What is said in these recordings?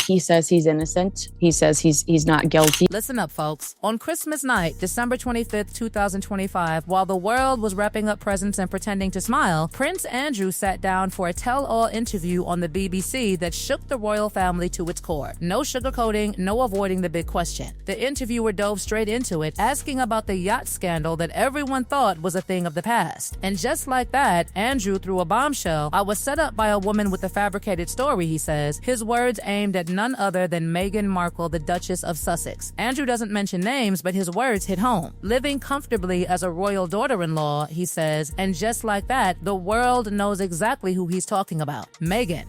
He says he's innocent. He says he's not guilty. Listen up, folks. On Christmas night, December 25th, 2025, while the world was wrapping up presents and pretending to smile, Prince Andrew sat down for a tell-all interview on the BBC that shook the royal family to its core. No sugarcoating, no avoiding the big question. The interviewer dove straight into it, asking about the yacht scandal that everyone thought was a thing of the past. And just like that, Andrew threw a bombshell. "I was set up by a woman with a fabricated story," he says, his words aimed at none other than Meghan Markle, the Duchess of Sussex. Andrew doesn't mention names, but his words hit home. "Living comfortably as a royal daughter-in-law," he says, and just like that, the world knows exactly who he's talking about: Meghan.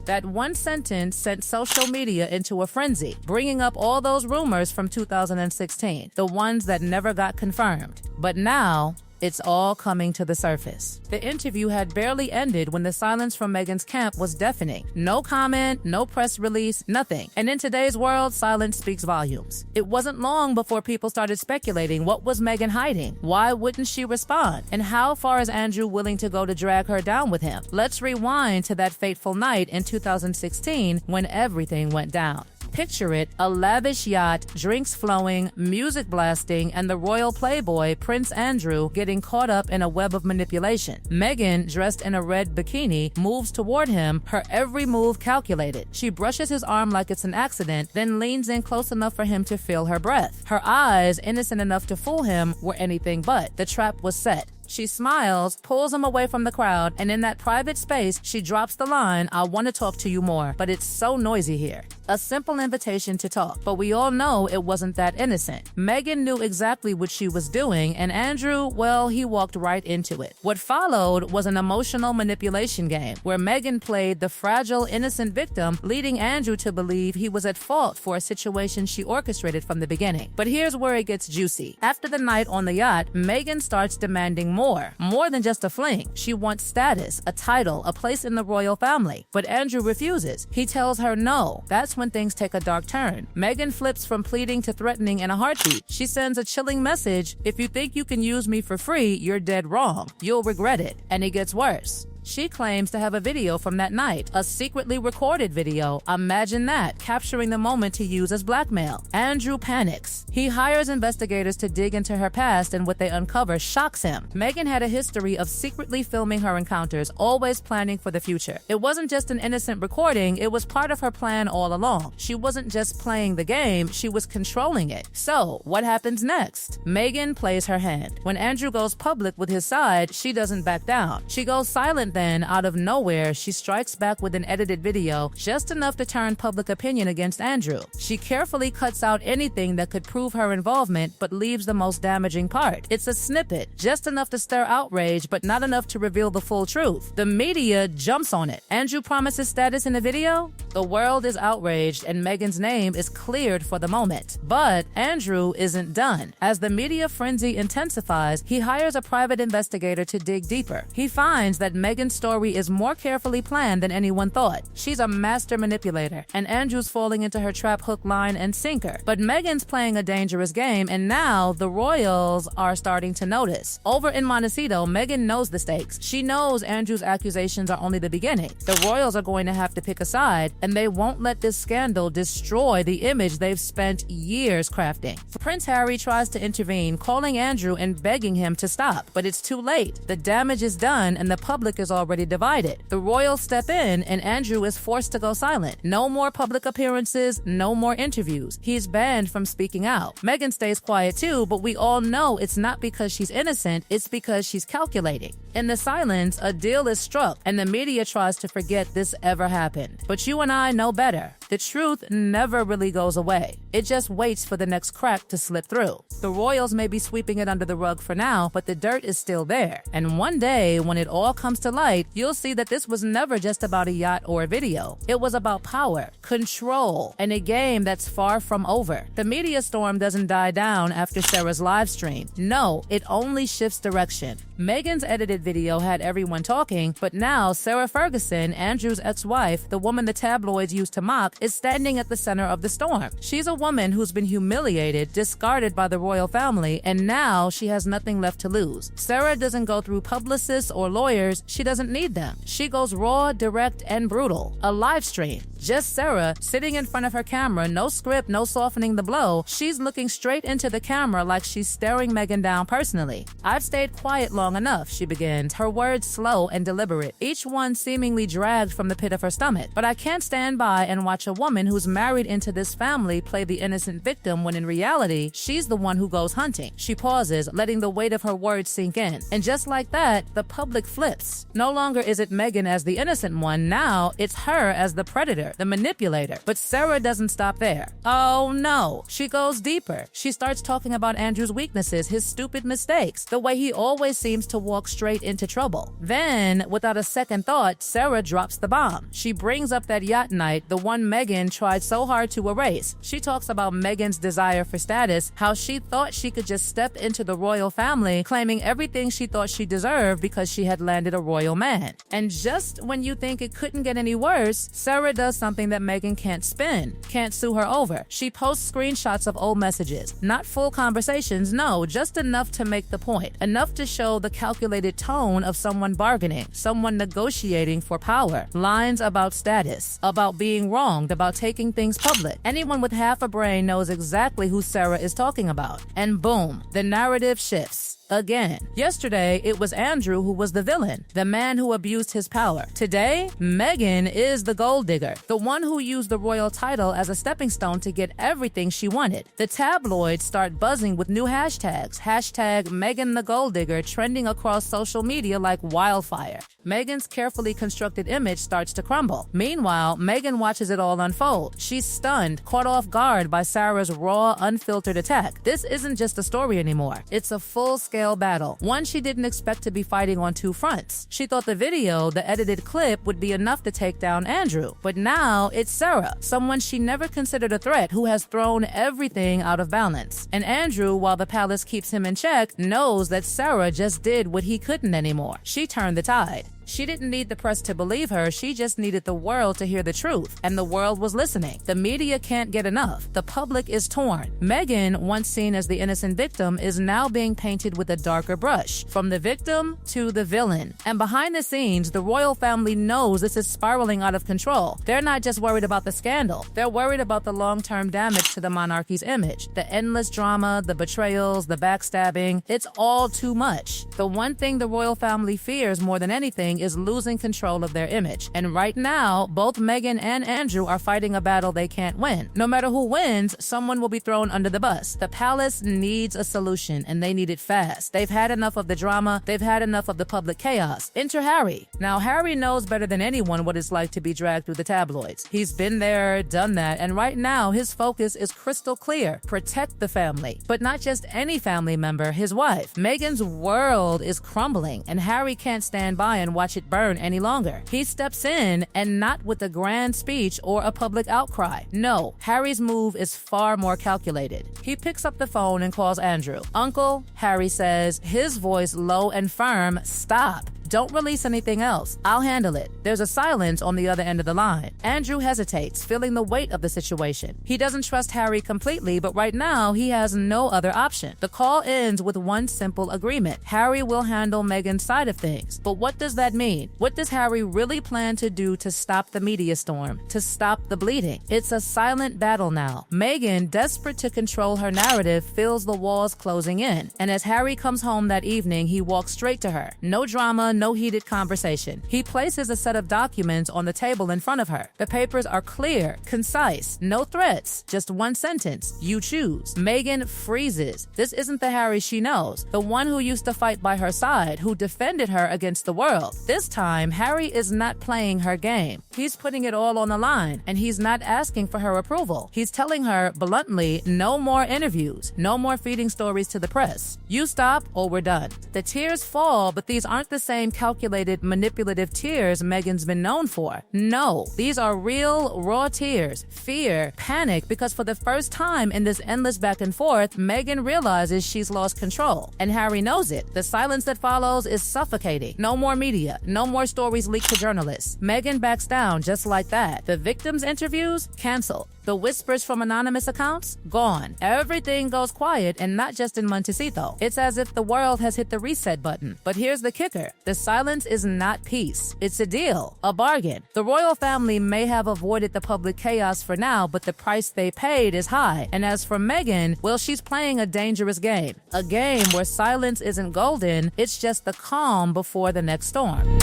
That one sentence sent social media into a frenzy, bringing up all those rumors from 2016, the ones that never got confirmed. But now, it's all coming to the surface. The interview had barely ended when the silence from Meghan's camp was deafening. No comment, no press release, nothing. And in today's world, silence speaks volumes. It wasn't long before people started speculating, what was Meghan hiding? Why wouldn't she respond? And how far is Andrew willing to go to drag her down with him? Let's rewind to that fateful night in 2016 when everything went down. Picture it, a lavish yacht, drinks flowing, music blasting, and the royal playboy, Prince Andrew, getting caught up in a web of manipulation. Meghan, dressed in a red bikini, moves toward him, her every move calculated. She brushes his arm like it's an accident, then leans in close enough for him to feel her breath. Her eyes, innocent enough to fool him, were anything but. The trap was set. She smiles, pulls him away from the crowd, and in that private space, she drops the line, "I want to talk to you more, but it's so noisy here." A simple invitation to talk, but we all know it wasn't that innocent. Meghan knew exactly what she was doing, and Andrew, well, he walked right into it. What followed was an emotional manipulation game, where Meghan played the fragile, innocent victim, leading Andrew to believe he was at fault for a situation she orchestrated from the beginning. But here's where it gets juicy. After the night on the yacht, Meghan starts demanding more than just a fling. She wants status, a title, a place in the royal family. But Andrew refuses. He tells her no. That's when things take a dark turn. Meghan flips from pleading to threatening in a heartbeat. She sends a chilling message: "If you think you can use me for free, you're dead wrong. You'll regret it." And it gets worse. She claims to have a video from that night, a secretly recorded video. Imagine that, capturing the moment to use as blackmail. Andrew panics. He hires investigators to dig into her past, and what they uncover shocks him. Meghan had a history of secretly filming her encounters, always planning for the future. It wasn't just an innocent recording, it was part of her plan all along. She wasn't just playing the game, she was controlling it. So, what happens next? Meghan plays her hand. When Andrew goes public with his side, she doesn't back down. She goes silent. Then, out of nowhere, she strikes back with an edited video, just enough to turn public opinion against Andrew. She carefully cuts out anything that could prove her involvement, but leaves the most damaging part. It's a snippet, just enough to stir outrage, but not enough to reveal the full truth. The media jumps on it. Andrew promises status in the video? The world is outraged, and Meghan's name is cleared for the moment. But Andrew isn't done. As the media frenzy intensifies, he hires a private investigator to dig deeper. He finds that Meghan's story is more carefully planned than anyone thought. She's a master manipulator, and Andrew's falling into her trap hook, line, and sinker. But Meghan's playing a dangerous game, and now the royals are starting to notice. Over in Montecito, Meghan knows the stakes. She knows Andrew's accusations are only the beginning. The royals are going to have to pick a side, and they won't let this scandal destroy the image they've spent years crafting. Prince Harry tries to intervene, calling Andrew and begging him to stop, but it's too late. The damage is done, and the public is already divided. The royals step in, and Andrew is forced to go silent. No more public appearances, no more interviews. He's banned from speaking out. Meghan stays quiet too, but we all know it's not because she's innocent, it's because she's calculating. In the silence, a deal is struck, and the media tries to forget this ever happened. But you and I know better. The truth never really goes away. It just waits for the next crack to slip through. The royals may be sweeping it under the rug for now, but the dirt is still there. And one day, when it all comes to light, you'll see that this was never just about a yacht or a video. It was about power, control, and a game that's far from over. The media storm doesn't die down after Sarah's live stream. No, it only shifts direction. Meghan's edited video had everyone talking, but now Sarah Ferguson, Andrew's ex-wife, the woman the tabloids used to mock, shock, is standing at the center of the storm. She's a woman who's been humiliated, discarded by the royal family, and now she has nothing left to lose. Sarah doesn't go through publicists or lawyers. She doesn't need them. She goes raw, direct, and brutal. A live stream. Just Sarah sitting in front of her camera, no script, no softening the blow. She's looking straight into the camera like she's staring Meghan down personally. "I've stayed quiet long enough," she begins, her words slow and deliberate, each one seemingly dragged from the pit of her stomach. "But I can't stand by and watch a woman who's married into this family play the innocent victim when in reality, she's the one who goes hunting." She pauses, letting the weight of her words sink in. And just like that, the public flips. No longer is it Meghan as the innocent one, now it's her as the predator, the manipulator. But Sarah doesn't stop there. Oh no, she goes deeper. She starts talking about Andrew's weaknesses, his stupid mistakes, the way he always seems to walk straight into trouble. Then, without a second thought, Sarah drops the bomb. She brings up that yacht night, the one Meghan tried so hard to erase. She talks about Meghan's desire for status, how she thought she could just step into the royal family, claiming everything she thought she deserved because she had landed a royal man. And just when you think it couldn't get any worse, Sarah does something that Meghan can't spin, can't sue her over. She posts screenshots of old messages. Not full conversations, no, just enough to make the point. Enough to show the calculated tone of someone bargaining, someone negotiating for power. Lines about status, about being wronged, about taking things public. Anyone with half a brain knows exactly who Sarah is talking about. And boom, the narrative shifts. Again. Yesterday, it was Andrew who was the villain, the man who abused his power. Today, Meghan is the gold digger, the one who used the royal title as a stepping stone to get everything she wanted. The tabloids start buzzing with new hashtags. Hashtag Meghan the gold digger trending across social media like wildfire. Meghan's carefully constructed image starts to crumble. Meanwhile, Meghan watches it all unfold. She's stunned, caught off guard by Sarah's raw, unfiltered attack. This isn't just a story anymore. It's a full-scale battle, one she didn't expect to be fighting on two fronts. She thought the video, the edited clip, would be enough to take down Andrew. But now it's Sarah, someone she never considered a threat, who has thrown everything out of balance. And Andrew, while the palace keeps him in check, knows that Sarah just did what he couldn't anymore. She turned the tide. She didn't need the press to believe her, she just needed the world to hear the truth. And the world was listening. The media can't get enough. The public is torn. Meghan, once seen as the innocent victim, is now being painted with a darker brush. From the victim to the villain. And behind the scenes, the royal family knows this is spiraling out of control. They're not just worried about the scandal. They're worried about the long-term damage to the monarchy's image. The endless drama, the betrayals, the backstabbing. It's all too much. The one thing the royal family fears more than anything is losing control of their image. And right now, both Meghan and Andrew are fighting a battle they can't win. No matter who wins, someone will be thrown under the bus. The palace needs a solution, and they need it fast. They've had enough of the drama. They've had enough of the public chaos. Enter Harry. Now, Harry knows better than anyone what it's like to be dragged through the tabloids. He's been there, done that, and right now, his focus is crystal clear. Protect the family. But not just any family member, his wife. Meghan's world is crumbling, and Harry can't stand by and watch it burn any longer. He steps in, and not with a grand speech or a public outcry. No, Harry's move is far more calculated. He picks up the phone and calls Andrew. "Uncle," Harry says, his voice low and firm, "stop. Don't release anything else. I'll handle it." There's a silence on the other end of the line. Andrew hesitates, feeling the weight of the situation. He doesn't trust Harry completely, but right now he has no other option. The call ends with one simple agreement. Harry will handle Meghan's side of things. But what does that mean? What does Harry really plan to do to stop the media storm, to stop the bleeding? It's a silent battle now. Meghan, desperate to control her narrative, feels the walls closing in. And as Harry comes home that evening, he walks straight to her. No drama, no heated conversation. He places a set of documents on the table in front of her. The papers are clear, concise, no threats, just one sentence. You choose. Meghan freezes. This isn't the Harry she knows, the one who used to fight by her side, who defended her against the world. This time, Harry is not playing her game. He's putting it all on the line, and he's not asking for her approval. He's telling her bluntly, no more interviews, no more feeding stories to the press. You stop or we're done. The tears fall, but these aren't the same same calculated, manipulative tears Meghan's been known for. No, these are real, raw tears, fear, panic, because for the first time in this endless back and forth, Meghan realizes she's lost control. And Harry knows it. The silence that follows is suffocating. No more media, no more stories leaked to journalists. Meghan backs down just like that. The victims' interviews, canceled. The whispers from anonymous accounts, gone. Everything goes quiet, and not just in Montecito. It's as if the world has hit the reset button. But here's the kicker. The silence is not peace. It's a deal, a bargain. The royal family may have avoided the public chaos for now, but the price they paid is high. And as for Meghan, well, she's playing a dangerous game. A game where silence isn't golden, it's just the calm before the next storm.